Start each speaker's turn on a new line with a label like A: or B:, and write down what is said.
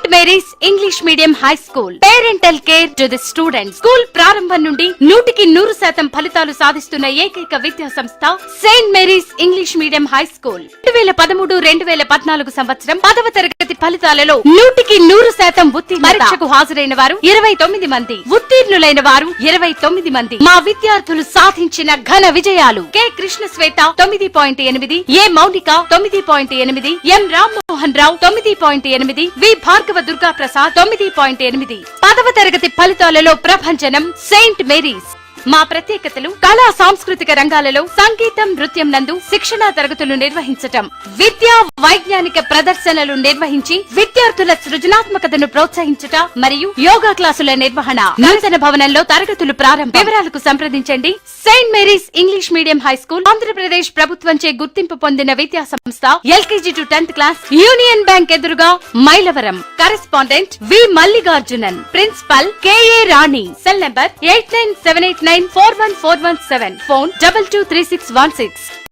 A: Saint Mary's English medium high school. Parental care to the students. School ప్రారంభం నుండి 100% ఫలితాలు సాధిస్తున్న ఏకైక విద్యా సంస్థ Saint Mary's English medium high school. 2013-2014 సంవత్సరం 10వ తరగతి ఫలితాలలో 100% ఉత్తీర్ణత. పరీక్షకు హాజరైన వారు 29 మంది, ఉత్తీర్ణులైన వారు 29 మంది. మా విద్యార్థులు సాధించిన ఘన విజయాలు: కె కృష్ణ శ్వేత 9.8, ఏ మౌనిక 9.8, ఎం రామ్మోహన్ రావు 9.8, వి భార్గవ దుర్గా ప్రసాద్ 9.8. 10వ తరగతి ఫలితాలలో ప్రభంజనం సెయింట్ మేరీస్. మా ప్రత్యేకతలు: కళా సాంస్కృతిక రంగాలలో సంగీతం, నృత్యం నందు శిక్షణా తరగతులు నిర్వహించటం, విద్యా వైజ్ఞానిక ప్రదర్శనలు నిర్వహించి విద్యార్థుల సృజనాత్మకతను ప్రోత్సహించట మరియు యోగా క్లాసుల నిర్వహణ. నూతన భవనంలో తరగతులు ప్రారంభం. వివరాలకు సంప్రదించండి. Saint Mary's English medium high school, Andhra Pradesh ప్రభుత్వంచే గుర్తింపు పొందిన విద్యా సంస్థ. LKG to 10th class, union bank ఎదురుగా, మైలవరం. కరెస్పాండెంట్ వి మల్లికార్జునన్. ప్రిన్సిపల్ KA రాణి. Cell number 8978941417. ఫోన్ 223616.